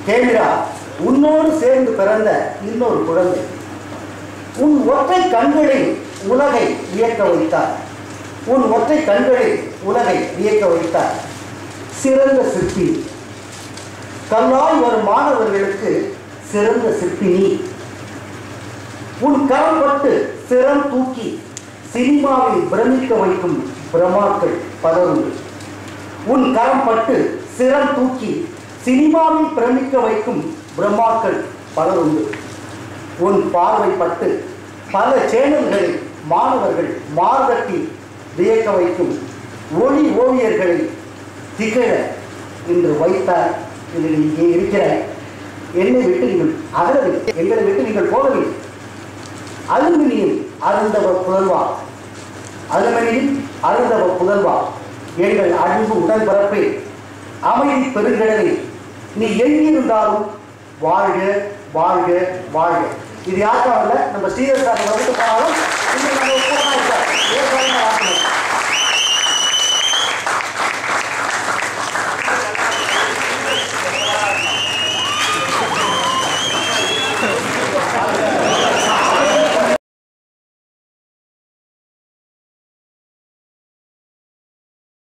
Camera உன்னோடு சேர்ந்து பிறந்த இன்னொரு குழந்தை. உன் ஒற்றை கண்களில் உலகை வியக்க வைத்தார். உன் ஒற்றை கண்களில் உலகை வியக்க வைத்தார். சிறந்த சிற்பி. கல்லாய் வரும் மாணவர்களுக்கு சிறந்த சிற்பி நீ. உன் கரம் பட்டு சிரம் தூக்கி சினிமாவில் பிரமிக்க வைக்கும் பிரமாக்கள் பலருண்டு. உன் கரம் பட்டு சிரம் தூக்கி சினிமாவில் பிரமிக்க வைக்கும் பிரம்மாக்கள் பலருண்டு. உன் பார்வை பட்டு பல சேனல்களில் மாணவர்கள் மார்கட்டி வியக்க வைக்கும் ஒளி ஓவியர்களை திகழ இன்று வைத்தார். இதில் இங்கே இருக்கிற என்னை விட்டு நீங்கள் அகலவில்லை, எங்களை விட்டு நீங்கள் போகவில்லை. அலுமினியம் அருந்தவ புதல்வா, அலுமினியம் அருந்தவ புதல்வா, எங்கள் அன்பு உடன்பிறப்பே, அமைதி பெருங்கடலில் நீ எங்கிருந்தாலும் வாழ்க வாழ்க வாழ்க. இது யாருக்காக நம்ம ஸ்ரீதர் சார் வந்துட்டு போனாலும்